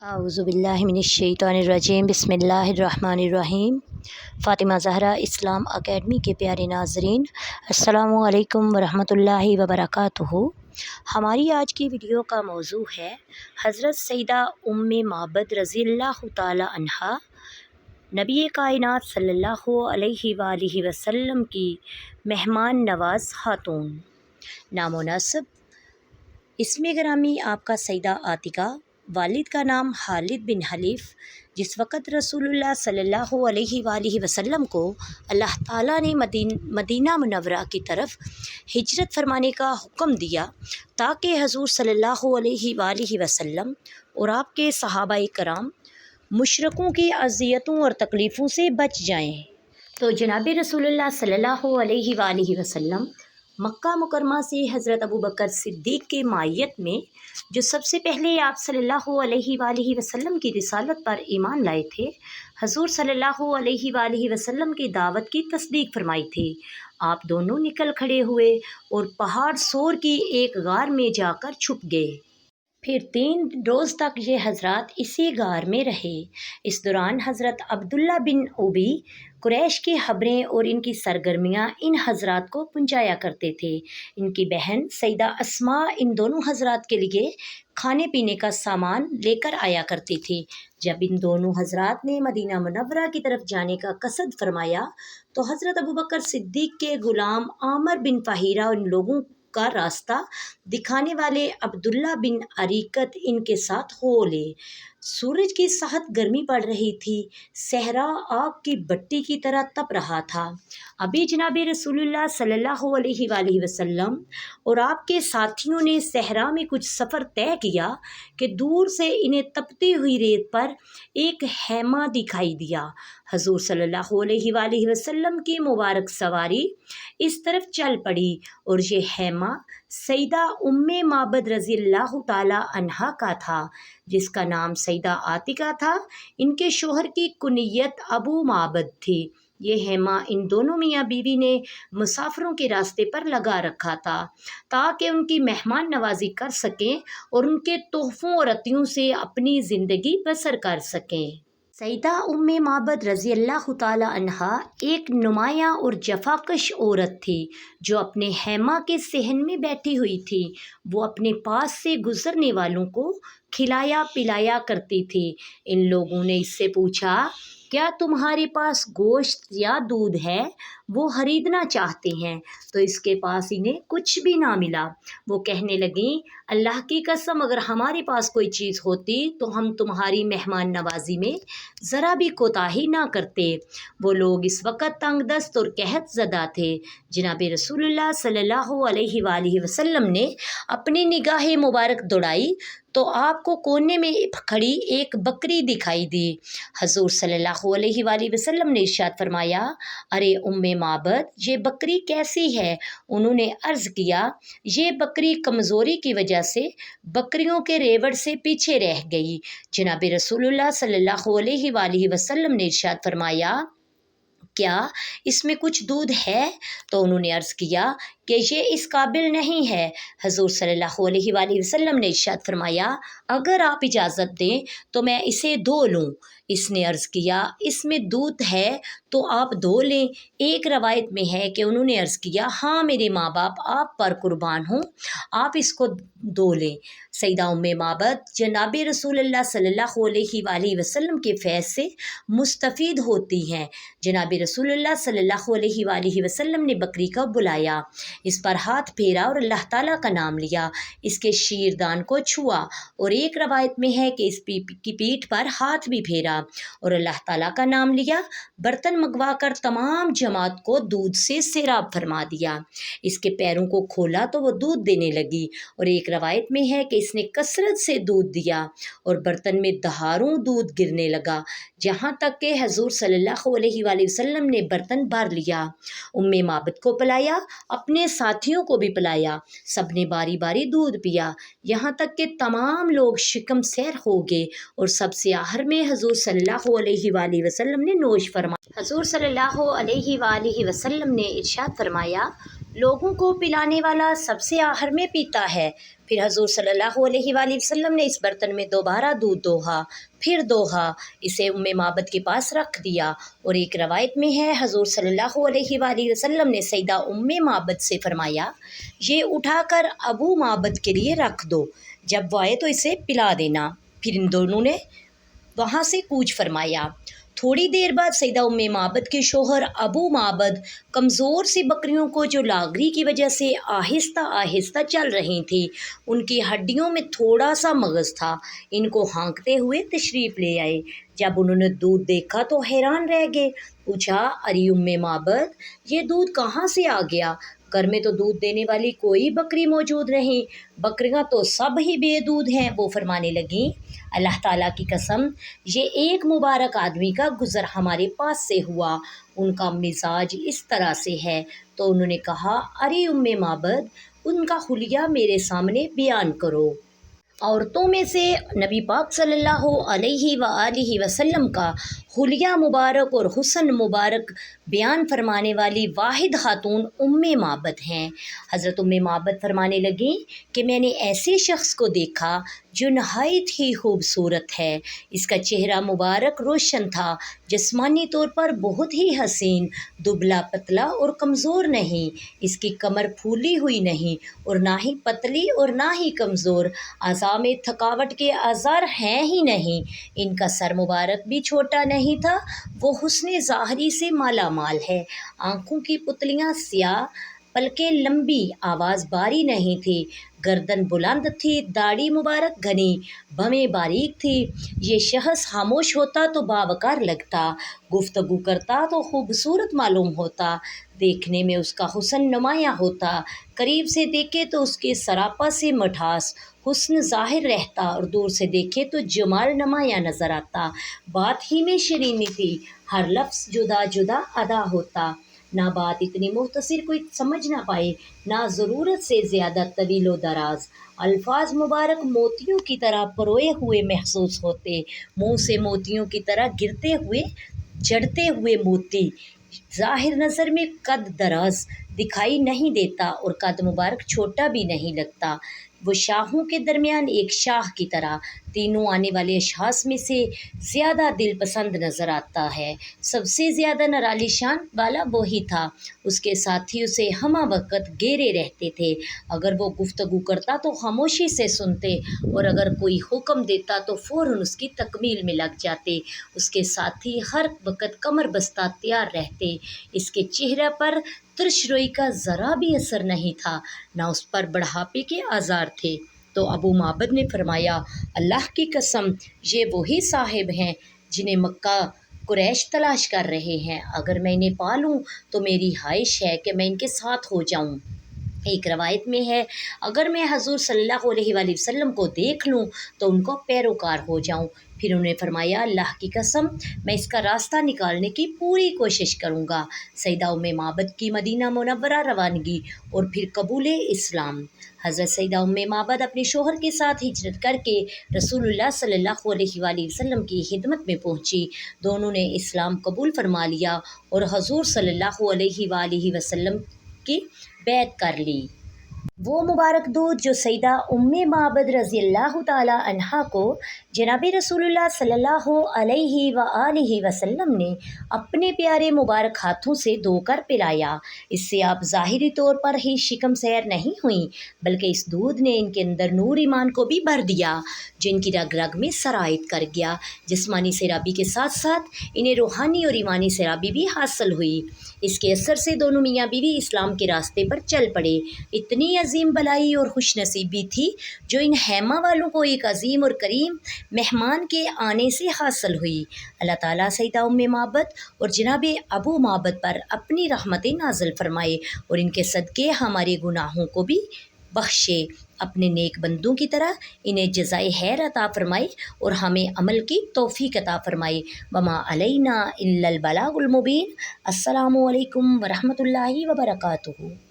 आऊज़ुबिल्लाहिमिनश्शैतानिर्रजीम बिस्मिल्लाहिर्रहमानिर्रहीम। फ़ातिमा ज़हरा इस्लाम अकेडमी के प्यारे नाज़रीन, अस्सलामु अलैकुम वरहमतुल्लाहि वबरकातुहू। हमारी आज की वीडियो का मौजू है हज़रत सैयदा उम्मे माबद रज़ियल्लाहु ताला अन्हा, नबी कायनात सल्लल्लाहु अलैहि वालिहि वसल्लम की मेहमान नवाज़ खातून। नामो नस्ब इसमें गिरामी आपका सैयदा आतिका, वालिद का नाम खालिद बिन हलीफ। जिस वक़्त रसूलुल्लाह सल्लल्लाहु अलैहि वालिहि वसल्लम को अल्लाह ताला ने मदीना मुनव्वरा की तरफ हिजरत फरमाने का हुक्म दिया ताकि हजूर सल्लल्लाहु अलैहि वालिहि वसल्लम और आपके सहाबाए कराम मुशरकों की अज़ियतों और तकलीफ़ों से बच जाएं, तो जनाब रसूलुल्लाह सल्लल्लाहु अलैहि वालिहि वसल्लम मक्का मुकरमा से हज़रत अबू बकर सिद्दीक़ के मायत में जो सबसे पहले आप सल्लल्लाहु अलैहि वालिहि वसल्लम की रिसालत पर ईमान लाए थे, हजूर सल्लल्लाहु अलैहि वालिहि वसल्लम की दावत की तस्दीक फरमाई थी। आप दोनों निकल खड़े हुए और पहाड़ सोर की एक गार में जाकर छुप गए। फिर 3 रोज़ तक ये हज़रात इसी गार में रहे। इस दौरान हज़रत अब्दुल्ला बिन उबी कुरैश की खबरें और इनकी सरगर्मियाँ इन हज़रात को पहुँचाया करते थे। इनकी बहन सैयदा अस्मा इन दोनों हज़रात के लिए खाने पीने का सामान लेकर आया करती थी। जब इन दोनों हज़रात ने मदीना मुनव्वरा की तरफ जाने का कसद फरमाया तो हज़रत अबू बकर सिद्दीक़ के ग़ुलाम आमर बिन फ़हीरा उन लोगों का रास्ता दिखाने वाले अब्दुल्ला बिन अरीकत इनके साथ हो ले। सूरज की सख्त गर्मी पड़ रही थी, सहरा आग की भट्टी की तरह तप रहा था। अभी जनाब रसूलुल्लाह सल्लल्लाहु अलैहि वालिहि वसल्लम और आपके साथियों ने सहरा में कुछ सफ़र तय किया कि दूर से इन्हें तपती हुई रेत पर एक हैमा दिखाई दिया। हजूर सल्लल्लाहु अलैहि वालिहि वसल्लम की मुबारक सवारी इस तरफ चल पड़ी और ये हैमा सैयदा उम्मे माबद रज़ियल्लाहु ताला अन्हा का था, जिसका नाम सैयदा आतिका था। इनके शोहर की कुनियत अबू माबद थी। ये हैमा इन दोनों मियाँ बीवी ने मुसाफिरों के रास्ते पर लगा रखा था ताकि उनकी मेहमान नवाजी कर सकें और उनके तोहफ़ों और अतियों से अपनी ज़िंदगी बसर कर सकें। सैयदा उम्मे माबद रज़ियल्लाहु ताला अन्हा एक नुमायाँ और जफाकश औरत थी जो अपने हैमा के सहन में बैठी हुई थी। वो अपने पास से गुज़रने वालों को खिलाया पिलाया करती थी। इन लोगों ने इससे पूछा, क्या तुम्हारे पास गोश्त या दूध है? वो खरीदना चाहते हैं, तो इसके पास इन्हें कुछ भी ना मिला। वो कहने लगी, अल्लाह की कसम, अगर हमारे पास कोई चीज़ होती तो हम तुम्हारी मेहमान नवाजी में ज़रा भी कोताही ना करते। वो लोग इस वक्त तंग दस्त और कहत ज़दा थे। जनाब रसूलुल्लाह सल्लल्लाहु अलैहि वालिहि वसल्लम ने अपनी निगाह मुबारक दौड़ाई तो आपको कोने में खड़ी एक बकरी दिखाई दी। हजूर सल्लल्लाहु अलैहि वालिहि वसल्लम ने इरशाद फरमाया, अरे उम्मे माबद, ये बकरी कैसी है? उन्होंने अर्ज़ किया, ये बकरी कमज़ोरी की वजह से बकरियों के रेवड़ से पीछे रह गई। जनाब रसूलुल्लाह सल्लल्लाहु अलैहि वालिहि वसल्लम ने इरशाद फरमाया, क्या इसमें कुछ दूध है? तो उन्होंने अर्ज़ किया कि ये इस काबिल नहीं है। हजूर सल्लल्लाहु अलैहि वालिहि वसल्लम ने इरशाद फरमाया, अगर आप इजाज़त दें तो मैं इसे धो लूँ। इसने अर्ज़ किया, इसमें दूध है तो आप धो लें। एक रवायत में है कि उन्होंने अर्ज़ किया, हाँ मेरे माँ बाप आप पर कुर्बान हों, आप इसको धो लें। सैयदा उम्मे माबद जनाब रसूलुल्लाह सल्लल्लाहु अलैहि वालिहि वसल्लम के फैज़ से मुस्तफ़ीद होती हैं। जनाब रसूलुल्लाह सल्लल्लाहु अलैहि वालिहि वसल्लम ने बकरी को बुलाया, इस पर हाथ फेरा और अल्लाह ताला का नाम लिया, इसके शीरदान को छुआ और एक रवायत में है कि इस की पीठ पर हाथ भी फेरा और अल्लाह ताला का नाम लिया। बर्तन मंगवा कर तमाम जमात को दूध से सैराब फरमा दिया। इसके पैरों को खोला तो वो दूध देने लगी और एक रवायत में है कि इसने कसरत से दूध दिया और बर्तन में दहारों दूध गिरने लगा, जहाँ तक कि हजूर सल्लल्लाहु अलैहि वसल्लम ने बर्तन भर लिया। उम्मे माबद को पिलाया, अपने साथियों को भी पिलाया। सब ने बारी बारी दूध पिया, यहाँ तक कि तमाम लोग शिकम सैर हो गए और सबसे आखिर में हजूर सल्लल्लाहु अलैहि वसल्लम ने नोश फरमाया। हजूर सल्लल्लाहु अलैहि वसल्लम ने इरशाद फरमाया, لوگوں کو پلانے والا سب سے آخر میں پیتا ہے۔ پھر حضور صلی اللہ علیہ وآلہ وسلم نے اس برتن میں دوبارہ دودھ دوہا، پھر دوہا، اسے معبد کے پاس رکھ دیا۔ اور ایک روایت میں ہے حضور صلی اللہ علیہ وآلہ وسلم نے سیدہ معبد سے فرمایا، یہ اٹھا کر معبد کے لیے رکھ دو، جب وہ آئے تو اسے پلا دینا۔ پھر ان دونوں نے وہاں سے کوچ فرمایا۔ تھوڑی دیر بعد سیدہ معبد کے شوہر معبد کمزور سی بکریوں کو جو لاغری کی وجہ سے آہستہ آہستہ چل رہی تھیں، ان کی ہڈیوں میں تھوڑا سا مغز تھا، ان کو ہانکتے ہوئے تشریف لے آئے۔ جب انہوں نے دودھ دیکھا تو حیران رہ گئے، پوچھا، ارے معبد، یہ دودھ کہاں سے آ گیا؟ گھر میں تو دودھ دینے والی کوئی بکری موجود نہیں، بکریاں تو سب ہی بے دودھ ہیں۔ وہ فرمانے لگیں، اللہ تعالیٰ کی قسم، یہ ایک مبارک آدمی کا گزر ہمارے پاس سے ہوا، ان کا مزاج اس طرح سے ہے۔ تو انہوں نے کہا، ارے معبد، ان کا حلیہ میرے سامنے بیان کرو۔ عورتوں میں سے نبی پاک صلی اللہ علیہ وآلہ وسلم کا حلیہ مبارک اور حسن مبارک بیان فرمانے والی واحد خاتون معبد ہیں۔ حضرت معبد فرمانے لگیں کہ میں نے ایسے شخص کو دیکھا جو نہایت ہی خوبصورت ہے، اس کا چہرہ مبارک روشن تھا، جسمانی طور پر بہت ہی حسین، دبلا پتلا اور کمزور نہیں، اس کی کمر پھولی ہوئی نہیں اور نہ ہی پتلی اور نہ ہی کمزور، اعضاء میں تھکاوٹ کے آثار ہیں ہی نہیں، ان کا سر مبارک بھی چھوٹا نہیں تھا، وہ حسن ظاہری سے مالا مال ہے، آنکھوں کی پتلیاں سیاہ، پلکیں لمبی، آواز باری نہیں تھی، گردن بلند تھی، داڑھی مبارک گھنی، بھویں باریک تھی۔ یہ شخص خاموش ہوتا تو باوقار لگتا، گفتگو کرتا تو خوبصورت معلوم ہوتا، دیکھنے میں اس کا حسن نمایاں ہوتا، قریب سے دیکھے تو اس کے سراپا سے مٹھاس، حسن ظاہر رہتا اور دور سے دیکھے تو جمال نمایاں نظر آتا، بات ہی میں شرینی تھی، ہر لفظ جدا جدا ادا ہوتا، نہ بات اتنی مختصر کوئی سمجھ نہ پائے، نہ ضرورت سے زیادہ طویل و دراز، الفاظ مبارک موتیوں کی طرح پروئے ہوئے محسوس ہوتے، منہ سے موتیوں کی طرح گرتے ہوئے جڑتے ہوئے موتی، ظاہر نظر میں قد دراز دکھائی نہیں دیتا اور قد مبارک چھوٹا بھی نہیں لگتا، وہ شاہوں کے درمیان ایک شاہ کی طرح تینوں آنے والے اشخاص میں سے زیادہ دل پسند نظر آتا ہے، سب سے زیادہ نرالی شان والا وہی تھا، اس کے ساتھی اسے ہمہ وقت گھیرے رہتے تھے، اگر وہ گفتگو کرتا تو خاموشی سے سنتے اور اگر کوئی حکم دیتا تو فوراً اس کی تکمیل میں لگ جاتے، اس کے ساتھی ہر وقت کمر بستہ تیار رہتے، اس کے چہرے پر ترش روئی کا ذرا بھی اثر نہیں تھا، نہ اس پر بڑھاپے کے آثار تھے۔ تو معبد نے فرمایا، اللہ کی قسم، یہ وہی صاحب ہیں جنہیں مکہ قریش تلاش کر رہے ہیں، اگر میں انہیں پالوں تو میری خواہش ہے کہ میں ان کے ساتھ ہو جاؤں۔ ایک روایت میں ہے، اگر میں حضور صلی اللہ علیہ وآلہ وسلم کو دیکھ لوں تو ان کو پیروکار ہو جاؤں۔ پھر انہوں نے فرمایا، اللہ کی قسم، میں اس کا راستہ نکالنے کی پوری کوشش کروں گا۔ سیدہ معبد کی مدینہ منورہ روانگی اور پھر قبول اسلام۔ حضرت سیدہ معبد اپنے شوہر کے ساتھ ہجرت کر کے رسول اللہ صلی اللہ علیہ وآلہ وسلم کی خدمت میں پہنچی، دونوں نے اسلام قبول فرما لیا اور حضور صلی اللہ علیہ وآلہ وسلم کی بیعت کر لی۔ وہ مبارک دودھ جو سیدہ معبد رضی اللہ تعالی عنہا کو جناب رسول اللہ صلی اللہ علیہ وآلہ وسلم نے اپنے پیارے مبارک ہاتھوں سے دھو کر پلایا، اس سے آپ ظاہری طور پر ہی شکم سیر نہیں ہوئیں، بلکہ اس دودھ نے ان کے اندر نور ایمان کو بھی بھر دیا، جو ان کی رگ رگ میں سرایت کر گیا، جسمانی سیرابی کے ساتھ ساتھ انہیں روحانی اور ایمانی سیرابی بھی حاصل ہوئی۔ اس کے اثر سے دونوں میاں بیوی اسلام کے راستے پر چل پڑے۔ اتنی عظیم بلائی اور خوش نصیبی تھی جو ان خیمہ والوں کو ایک عظیم اور کریم مہمان کے آنے سے حاصل ہوئی۔ اللہ تعالیٰ سیدہ معبد اور جناب معبد پر اپنی رحمتیں نازل فرمائے اور ان کے صدقے ہمارے گناہوں کو بھی بخشے، اپنے نیک بندوں کی طرح انہیں جزائے خیر عطا فرمائے اور ہمیں عمل کی توفیق عطا فرمائے۔ وما علینا الا البلاغ المبین۔ السلام علیکم ورحمۃ اللہ وبرکاتہ۔